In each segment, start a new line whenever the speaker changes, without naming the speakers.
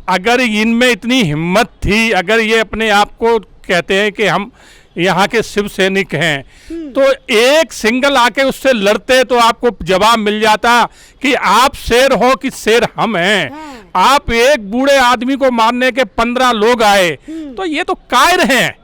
अगर इनमें इतनी हिम्मत थी, अगर ये अपने आप को कहते हैं कि हम यहाँ के शिव सैनिक हैं, तो एक सिंगल आके उससे लड़ते तो आपको जवाब मिल जाता कि आप शेर हो कि शेर हम हैं। आप एक बूढ़े आदमी को मारने के 15 लोग आए, तो ये तो कायर हैं,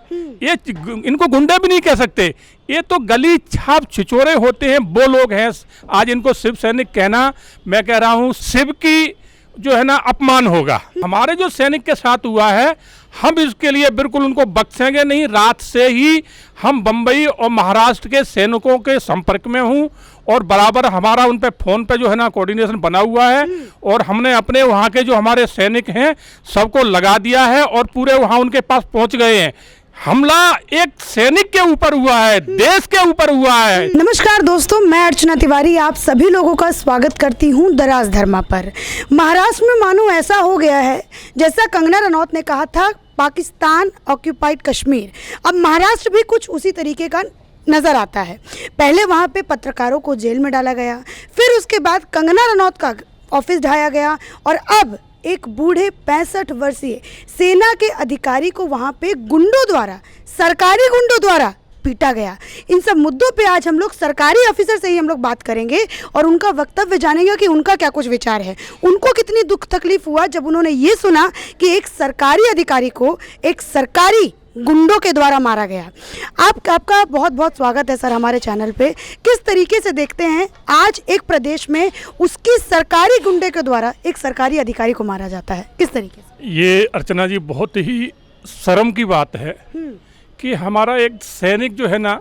ये इनको गुंडे भी नहीं कह सकते, ये तो गली छाप छिछोरे होते हैं, वो लोग हैं। आज इनको शिव सैनिक कहना, मैं कह रहा हूँ शिव की जो है ना अपमान होगा। हमारे जो सैनिक के साथ हुआ है, हम इसके लिए बिल्कुल उनको बख्शेंगे नहीं। रात से ही हम बम्बई और महाराष्ट्र के सैनिकों के संपर्क में हूँ और बराबर हमारा उन पे फ़ोन पे जो है ना कोऑर्डिनेशन बना हुआ है, और हमने अपने वहाँ के जो हमारे सैनिक हैं सबको लगा दिया है और पूरे वहाँ उनके पास पहुँच गए हैं। हमला एक सैनिक के ऊपर हुआ है, देश के ऊपर हुआ है।
नमस्कार दोस्तों, मैं अर्चना तिवारी आप सभी लोगों का स्वागत करती हूं दराज धर्मा पर। महाराष्ट्र में मानो ऐसा हो गया है जैसा कंगना रनौत ने कहा था पाकिस्तान ऑक्यूपाइड कश्मीर, अब महाराष्ट्र भी कुछ उसी तरीके का नज़र आता है। पहले वहां पे पत्रकारों को जेल में डाला गया, फिर उसके बाद कंगना रनौत का ऑफिस ढाया गया, और अब एक बूढ़े 65 वर्षीय सेना के अधिकारी को वहां पे गुंडों द्वारा, सरकारी गुंडों द्वारा पीटा गया। इन सब मुद्दों पे आज हम लोग सरकारी ऑफिसर से ही हम लोग बात करेंगे और उनका वक्तव्य जानेंगे कि उनका क्या कुछ विचार है, उनको कितनी दुख तकलीफ हुआ जब उन्होंने ये सुना कि एक सरकारी अधिकारी को एक सरकारी गुंडों के द्वारा मारा गया। आपका बहुत बहुत स्वागत है सर हमारे चैनल पे। किस तरीके से देखते हैं आज एक प्रदेश में उसकी सरकारी गुंडे के द्वारा एक सरकारी अधिकारी को मारा जाता है, किस तरीके से?
ये अर्चना जी बहुत ही शर्म की बात है कि हमारा एक सैनिक जो है ना,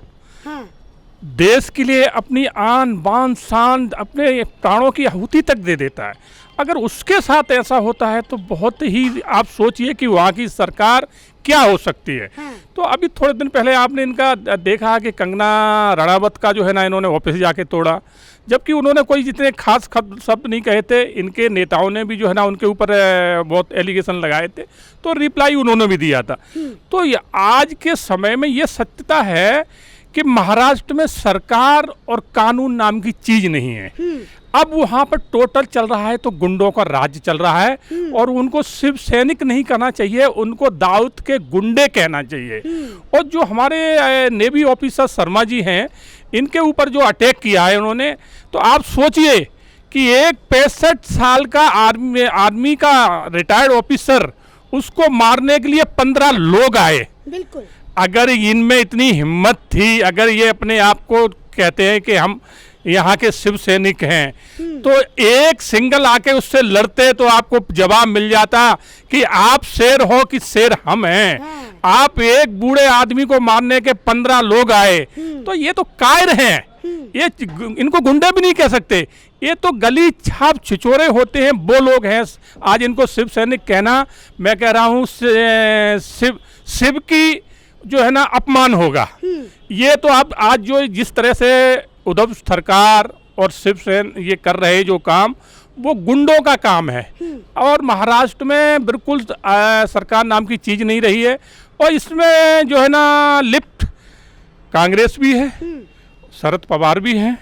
देश के लिए अपनी आन बान शान अपने प्राणों की आहुति तक दे देता है। अगर उसके साथ ऐसा होता है तो बहुत ही आप सोचिए कि वहाँ की सरकार क्या हो सकती है। तो अभी थोड़े दिन पहले आपने इनका देखा कि कंगना रणावत का जो है ना इन्होंने ऑफिस जाके तोड़ा, जबकि उन्होंने कोई जितने खास शब्द नहीं कहे थे। इनके नेताओं ने भी जो है ना उनके ऊपर बहुत एलिगेशन लगाए थे, तो रिप्लाई उन्होंने भी दिया था। तो आज के समय में ये सत्यता है कि महाराष्ट्र में सरकार और कानून नाम की चीज नहीं है। अब वहाँ पर टोटल चल रहा है तो गुंडों का राज्य चल रहा है, और उनको शिव सैनिक नहीं कहना चाहिए, उनको दाऊद के गुंडे कहना चाहिए। और जो हमारे नेवी ऑफिसर शर्मा जी हैं, इनके ऊपर जो अटैक किया है उन्होंने, तो आप सोचिए कि एक 65 साल का आर्मी का रिटायर्ड ऑफिसर, उसको मारने के लिए 15 लोग आए।
बिल्कुल,
अगर इनमें इतनी हिम्मत थी, अगर ये अपने आप को कहते हैं कि हम यहाँ के शिव सैनिक हैं, तो एक सिंगल आके उससे लड़ते तो आपको जवाब मिल जाता कि आप शेर हो कि शेर हम हैं। आप एक बूढ़े आदमी को मारने के 15 लोग आए, तो ये तो कायर हैं, ये इनको गुंडे भी नहीं कह सकते, ये तो गली छाप छिछोरे होते हैं, वो लोग हैं। आज इनको शिव सैनिक कहना, मैं कह रहा हूँ शिव की जो है ना अपमान होगा। ये तो आप आज जो जिस तरह से उद्धव सरकार और शिवसेन ये कर रहे जो काम, वो गुंडों का काम है। और महाराष्ट्र में बिल्कुल सरकार नाम की चीज़ नहीं रही है, और इसमें जो है ना लिप्त कांग्रेस भी है, शरद पवार भी हैं,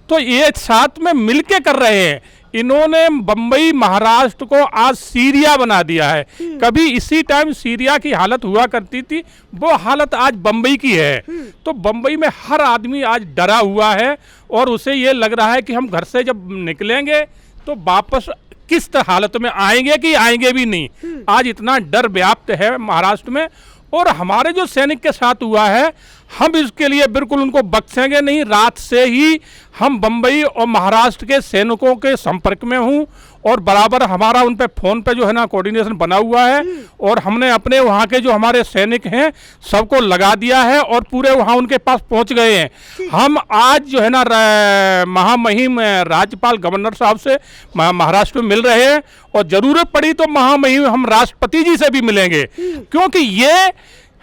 तो ये साथ में मिलके कर रहे हैं। इन्होंने बम्बई महाराष्ट्र को आज सीरिया बना दिया है। कभी इसी टाइम सीरिया की हालत हुआ करती थी, वो हालत आज बम्बई की है। तो बम्बई में हर आदमी आज डरा हुआ है, और उसे ये लग रहा है कि हम घर से जब निकलेंगे तो वापस किस हालत में आएंगे कि आएंगे भी नहीं। आज इतना डर व्याप्त है महाराष्ट्र में, और हमारे जो सैनिक के साथ हुआ है, हम इसके लिए बिल्कुल उनको बख्शेंगे नहीं। रात से ही हम बम्बई और महाराष्ट्र के सैनिकों के संपर्क में हूँ, और बराबर हमारा उन पे फ़ोन पे जो है ना कोऑर्डिनेशन बना हुआ है, और हमने अपने वहाँ के जो हमारे सैनिक हैं सबको लगा दिया है और पूरे वहाँ उनके पास पहुँच गए हैं। हम आज जो है ना महामहिम राज्यपाल गवर्नर साहब से महाराष्ट्र में मिल रहे हैं, और ज़रूरत पड़ी तो महामहिम हम राष्ट्रपति जी से भी मिलेंगे, क्योंकि ये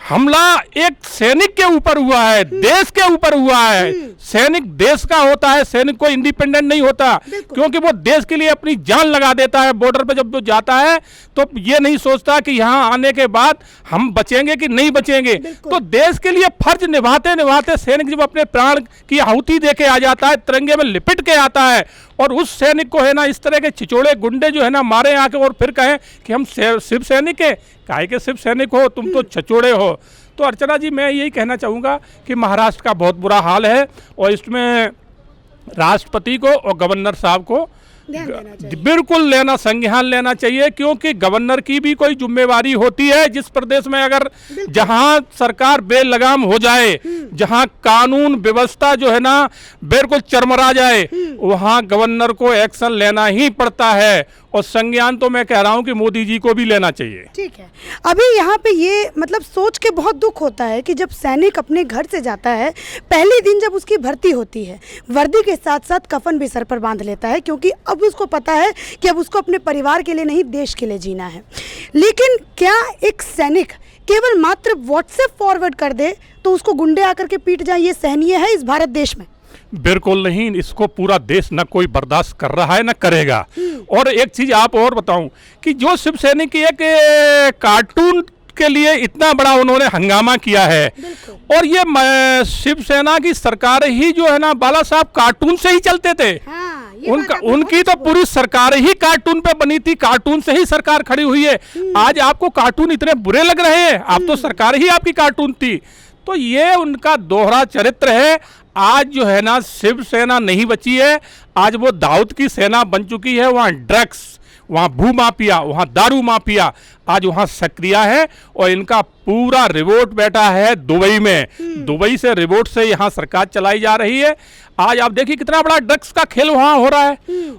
हमला एक सैनिक के ऊपर हुआ है, देश के ऊपर हुआ है। सैनिक देश का होता है, सैनिक कोई इंडिपेंडेंट नहीं होता, क्योंकि वो देश के लिए अपनी जान लगा देता है। बॉर्डर पे जब वो जाता है तो ये नहीं सोचता कि यहाँ आने के बाद हम बचेंगे कि नहीं बचेंगे। तो देश के लिए फर्ज निभाते निभाते सैनिक जब अपने प्राण की आहुति दे के आ जाता है, तिरंगे में लिपट के आता है, और उस सैनिक को है ना इस तरह के छिचोड़े गुंडे जो है ना मारे आके और फिर कहें कि हम शिव सैनिक है। काहे के शिव सैनिक हो, तुम तो छिचोड़े हो। तो अर्चना जी मैं यही कहना चाहूँगा कि महाराष्ट्र का बहुत बुरा हाल है और इसमें राष्ट्रपति को और गवर्नर साहब को बिल्कुल लेना संज्ञान लेना चाहिए, क्योंकि गवर्नर की भी कोई जिम्मेवारी होती है। जिस प्रदेश में अगर जहां सरकार बेलगाम हो जाए, जहां कानून व्यवस्था जो है ना बिल्कुल चरमरा जाए, वहां गवर्नर को एक्शन लेना ही पड़ता है और संज्ञान तो मैं कह रहा हूं कि मोदी जी को भी लेना चाहिए।
ठीक है, अभी यहाँ पे ये मतलब सोच के बहुत दुख होता है कि जब सैनिक अपने घर से जाता है, पहले दिन जब उसकी भर्ती होती है, वर्दी के साथ साथ कफन भी सर पर बांध लेता है, क्योंकि अब उसको पता है कि अब उसको अपने परिवार के लिए नहीं देश के लिए जीना है। लेकिन क्या एक सैनिक केवल मात्र व्हाट्सएप फॉरवर्ड कर दे तो उसको गुंडे आकर के पीट जाए, ये सहनीय है इस भारत देश में?
बिल्कुल नहीं, इसको पूरा देश न कोई बर्दाश्त कर रहा है न करेगा। और एक चीज आप और बताऊं कि जो शिव सैनिक की एक कार्टून के लिए इतना बड़ा उन्होंने हंगामा किया है, और ये शिवसेना की सरकार ही जो है ना बाला साहब कार्टून से ही चलते थे। उनकी तो पूरी सरकार ही कार्टून पे बनी थी, कार्टून से ही सरकार खड़ी हुई है। आज आपको कार्टून इतने बुरे लग रहे हैं, आप तो सरकार ही आपकी कार्टून थी। तो ये उनका दोहरा चरित्र है। आज जो है ना शिवसेना नहीं बची है, आज वो दाऊद की सेना बन चुकी है। वहाँ ड्रग्स, वहाँ भू माफिया, वहाँ दारू माफिया आज वहाँ सक्रिय है और इनका पूरा रिवोट बैठा है दुबई में। दुबई से रिवोट से यहाँ सरकार चलाई जा रही है। आज आप देखिए कितना बड़ा ड्रग्स का खेल वहाँ हो रहा है,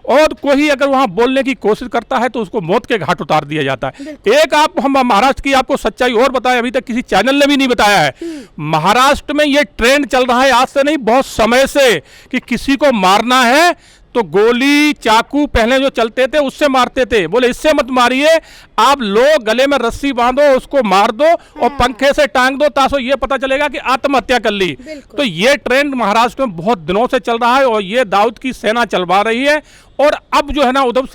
और कोई अगर वहाँ बोलने की कोशिश करता है तो उसको मौत के घाट उतार दिया जाता है। एक आप हम महाराष्ट्र की आपको सच्चाई और बताएं, अभी तक किसी चैनल ने भी नहीं बताया है। महाराष्ट्र में ये ट्रेंड चल रहा है आज से नहीं, बहुत समय से, कि किसी को मारना है तो गोली चाकू पहले जो चलते थे उससे मारते थे। बोले इससे मत मारिए, आप लोग गले में रस्सी बांधो, उसको मार दो और पंखे से टांग दो, ताकि ये पता चलेगा कि आत्महत्या कर ली। तो ये ट्रेंड महाराष्ट्र में बहुत दिनों से चल रहा है और ये दाऊद की सेना चलवा रही है। और अब जो है ना उद्धव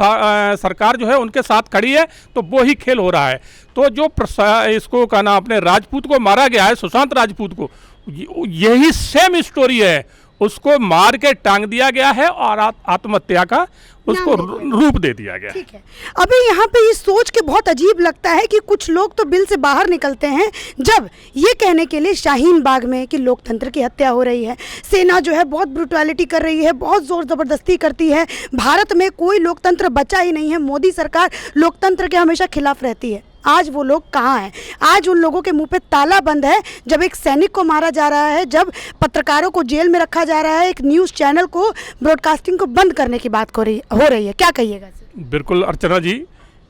सरकार जो है उनके साथ खड़ी है, तो वो ही खेल हो रहा है। तो जो इसको का ना अपने राजपूत को मारा गया है, सुशांत राजपूत को, यही सेम स्टोरी है। उसको मार के टांग दिया गया है और आत्महत्या का उसको रूप दे दिया गया।
ठीक है, अभी यहाँ पे ये सोच के बहुत अजीब लगता है कि कुछ लोग तो बिल से बाहर निकलते हैं जब ये कहने के लिए शाहीन बाग में कि लोकतंत्र की हत्या हो रही है, सेना जो है बहुत ब्रुटैलिटी कर रही है, बहुत जोर जबरदस्ती करती है, भारत में कोई लोकतंत्र बचा ही नहीं है, मोदी सरकार लोकतंत्र के हमेशा खिलाफ रहती है। आज वो लोग कहाँ हैं? आज उन लोगों के मुंह पे ताला बंद है जब एक सैनिक को मारा जा रहा है, जब पत्रकारों को जेल में रखा जा रहा है, एक न्यूज़ चैनल को ब्रॉडकास्टिंग को बंद करने की बात हो रही है। क्या कहिएगा?
बिल्कुल अर्चना जी,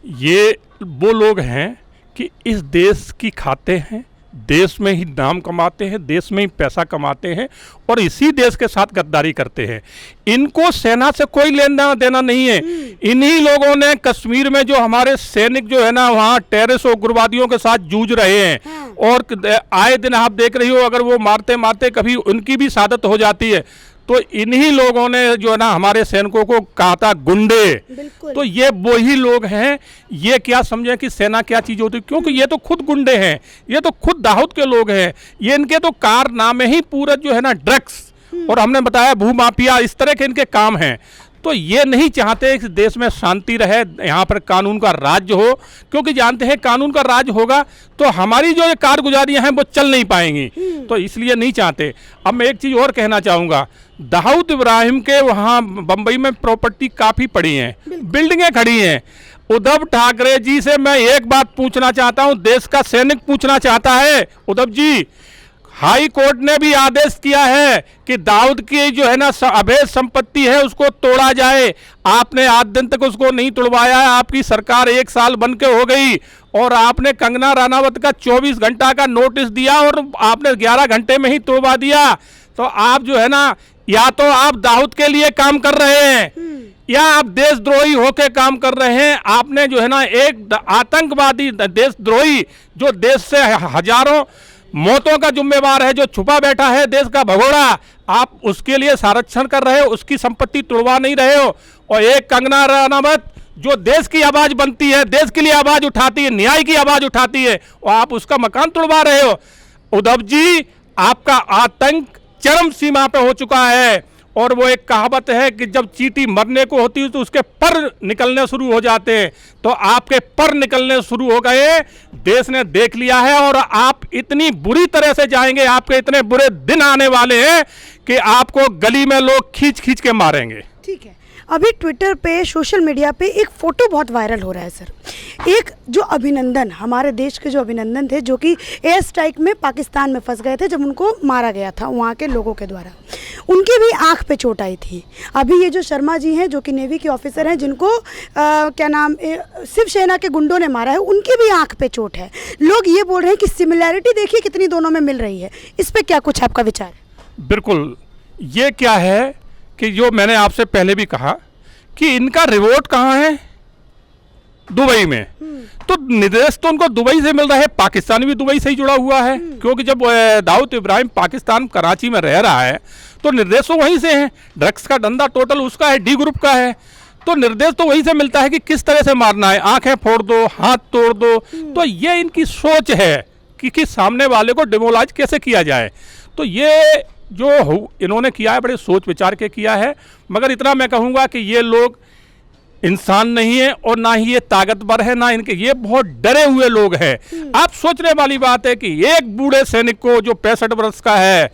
ये वो लोग हैं कि इस देश की खाते हैं, देश में ही नाम कमाते हैं, देश में ही पैसा कमाते हैं और इसी देश के साथ गद्दारी करते हैं। इनको सेना से कोई लेना देना नहीं है। इन्हीं लोगों ने कश्मीर में जो हमारे सैनिक जो है ना वहाँ टेररिस्ट और उग्रवादियों के साथ जूझ रहे हैं, और आए दिन आप देख रही हो अगर वो मारते मारते कभी उनकी भी शहादत हो जाती है, तो इन्हीं लोगों ने जो है ना हमारे सैनिकों को कहा था गुंडे। तो ये वही लोग हैं। ये क्या समझे कि सेना क्या चीज होती है, क्योंकि ये तो खुद गुंडे हैं, ये तो खुद दाऊद के लोग हैं। ये इनके तो कारनामे ही पूरा जो है ना ड्रग्स, और हमने बताया भू माफिया, इस तरह के इनके काम हैं। तो ये नहीं चाहते कि देश में शांति रहे, यहाँ पर कानून का राज हो, क्योंकि जानते हैं कानून का राज होगा तो हमारी जो कारगुजारियाँ हैं वो चल नहीं पाएंगी, तो इसलिए नहीं चाहते। अब मैं एक चीज़ और कहना चाहूँगा, दाऊद इब्राहिम के वहाँ बम्बई में प्रॉपर्टी काफ़ी पड़ी हैं, बिल्डिंगें खड़ी हैं। उद्धव ठाकरे जी से मैं एक बात पूछना चाहता हूँ, देश का सैनिक पूछना चाहता है, उद्धव जी, हाई कोर्ट ने भी आदेश किया है कि दाऊद की जो है ना अवैध संपत्ति है उसको तोड़ा जाए। आपने आज दिन तक उसको नहीं तोड़वाया है। आपकी सरकार 1 साल बन के हो गई और आपने कंगना रनावत का 24 घंटा का नोटिस दिया और आपने 11 घंटे में ही तोड़वा दिया। तो आप जो है ना, या तो आप दाऊद के लिए काम कर रहे हैं या आप देशद्रोही होके काम कर रहे हैं। आपने जो है ना एक आतंकवादी देशद्रोही जो देश से हजारों मौतों का जिम्मेवार है, जो छुपा बैठा है देश का भगोड़ा, आप उसके लिए संरक्षण कर रहे हो, उसकी संपत्ति तोड़वा नहीं रहे हो। और एक कंगना रनावत जो देश की आवाज बनती है, देश के लिए आवाज उठाती है, न्याय की आवाज उठाती है, और आप उसका मकान तोड़वा रहे हो। उद्धव जी, आपका आतंक चरम सीमा पे हो चुका है और वो एक कहावत है कि जब चींटी मरने को होती है तो उसके पर निकलने शुरू हो जाते हैं। तो आपके पर निकलने शुरू हो गए, देश ने देख लिया है, और आप इतनी बुरी तरह से जाएंगे, आपके इतने बुरे दिन आने वाले हैं कि आपको गली में लोग खींच खींच के मारेंगे।
ठीक है, अभी ट्विटर पे, सोशल मीडिया पे एक फ़ोटो बहुत वायरल हो रहा है सर। एक जो अभिनंदन, हमारे देश के जो अभिनंदन थे, जो कि एयर स्ट्राइक में पाकिस्तान में फंस गए थे जब उनको मारा गया था वहाँ के लोगों के द्वारा, उनकी भी आंख पे चोट आई थी। अभी ये जो शर्मा जी हैं, जो कि नेवी के ऑफिसर हैं, जिनको क्या नाम शिवसेना के गुंडों ने मारा है, उनकी भी आंख पे चोट है। लोग ये बोल रहे हैं कि सिमिलैरिटी देखिए कितनी दोनों में मिल रही है। इस पर क्या कुछ आपका विचार है?
बिल्कुल, ये क्या है कि जो मैंने आपसे पहले भी कहा कि इनका रिवोट कहाँ है, दुबई में। तो निर्देश तो उनको दुबई से मिल रहा है, पाकिस्तान भी दुबई से ही जुड़ा हुआ है, क्योंकि जब दाऊद इब्राहिम पाकिस्तान कराची में रह रहा है तो निर्देश तो वहीं से है। ड्रग्स का धंधा टोटल उसका है, डी ग्रुप का है, तो निर्देश तो वहीं से मिलता है कि किस तरह से मारना है, आंखें फोड़ दो, हाथ तोड़ दो। तो ये इनकी सोच है कि सामने वाले को डिमोलाइज कैसे किया जाए। तो ये जो इन्होंने किया है बड़े सोच विचार के किया है, मगर इतना मैं कहूँगा कि ये लोग इंसान नहीं है और ना ही ये ताकतवर है, ना इनके, ये बहुत डरे हुए लोग हैं। आप सोचने वाली बात है कि एक बूढ़े सैनिक को जो 65 वर्ष का है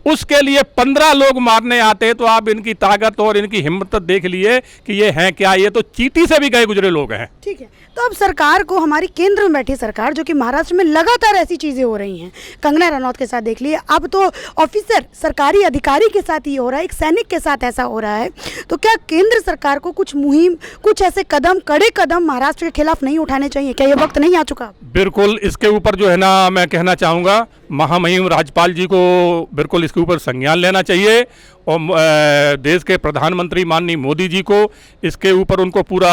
उसके लिए 15 लोग मारने आते हैं, तो आप इनकी ताकत और इनकी हिम्मत देख लिए कि ये हैं क्या, ये तो चींटी से भी गए गुजरे लोग हैं।
ठीक है, तो अब सरकार को, हमारी केंद्र में बैठी सरकार, जो कि महाराष्ट्र में लगातार ऐसी चीज़ें हो रही हैं, कंगना रनौत के साथ देख लिए, अब तो ऑफिसर, सरकारी अधिकारी के साथ ये हो रहा है, एक सैनिक के साथ ऐसा हो रहा है, तो क्या केंद्र सरकार को कुछ मुहिम, कुछ ऐसे कदम, कड़े कदम महाराष्ट्र के खिलाफ नहीं उठाने चाहिए? क्या ये वक्त नहीं आ चुका?
बिल्कुल, इसके ऊपर जो है ना, मैं कहना चाहूँगा महामहिम राज्यपाल जी को बिल्कुल इसके ऊपर संज्ञान लेना चाहिए, और देश के प्रधानमंत्री माननीय मोदी जी को इसके ऊपर उनको पूरा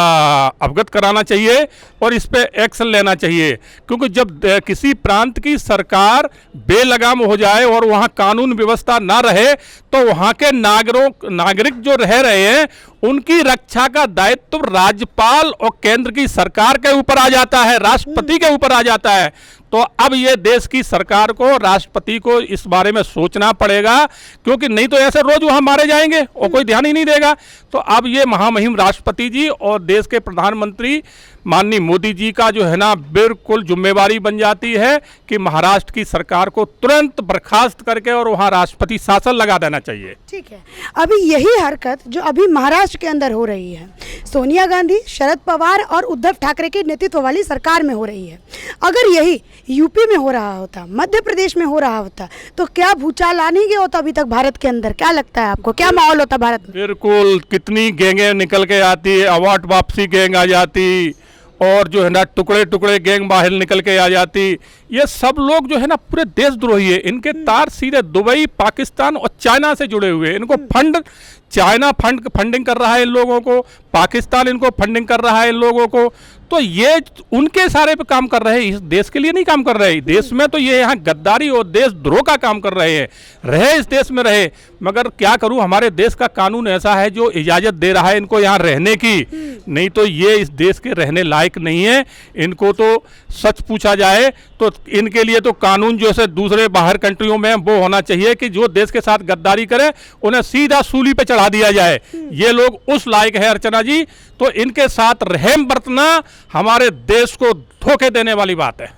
अवगत कराना चाहिए और इस पे एक्शन लेना चाहिए। क्योंकि जब किसी प्रांत की सरकार बेलगाम हो जाए और वहाँ कानून व्यवस्था ना रहे, तो वहाँ के नागरिक जो रह रहे हैं उनकी रक्षा का दायित्व राज्यपाल और केंद्र की सरकार के ऊपर आ जाता है, राष्ट्रपति के ऊपर आ जाता है। तो अब ये देश की सरकार को, राष्ट्रपति को इस बारे में सोचना पड़ेगा, क्योंकि नहीं तो ऐसे रोज वहाँ मारे जाएंगे और कोई ध्यान ही नहीं देगा। तो अब ये महामहिम राष्ट्रपति जी और देश के प्रधानमंत्री माननीय मोदी जी का जो है ना, बिल्कुल जिम्मेवारी बन जाती है कि महाराष्ट्र की सरकार को तुरंत बर्खास्त करके और वहाँ राष्ट्रपति शासन लगा देना चाहिए।
ठीक है, अभी यही हरकत जो अभी महाराष्ट्र के अंदर हो रही है, सोनिया गांधी, शरद पवार और उद्धव ठाकरे के नेतृत्व वाली सरकार में हो रही है, अगर यही यूपी में हो रहा होता, मध्य प्रदेश में हो रहा होता, तो क्या भूचाल आ नहीं गया होता अभी तक भारत के अंदर? क्या लगता है आपको, क्या माहौल होता भारत में?
बिल्कुल, कितनी गैंगें निकल के आती, अवार्ड वापसी गैंग आ जाती, और जो है ना टुकड़े टुकड़े गैंग बाहर निकल के आ जाती। ये सब लोग जो है ना पूरे देशद्रोही है, इनके तार सीधे दुबई, पाकिस्तान और चाइना से जुड़े हुए हैं। इनको चाइना फंडिंग कर रहा है इन लोगों को, पाकिस्तान इनको फंडिंग कर रहा है इन लोगों को। तो ये उनके सारे पे काम कर रहे हैं, इस देश के लिए नहीं काम कर रहे हैं। देश में तो ये यहाँ गद्दारी और देशद्रोह का काम कर रहे हैं, रहे इस देश में रहे, मगर क्या करूँ, हमारे देश का कानून ऐसा है जो इजाज़त दे रहा है इनको यहाँ रहने की, नहीं तो ये इस देश के रहने लायक नहीं है। इनको तो सच पूछा जाए तो इनके लिए तो कानून जो है दूसरे बाहर कंट्रियों में वो होना चाहिए कि जो देश के साथ गद्दारी करे उन्हें सीधा सूली पे चढ़ा दिया जाए। ये लोग उस लायक है अर्चना जी, तो इनके साथ रहम बरतना हमारे देश को धोखे देने वाली बात है।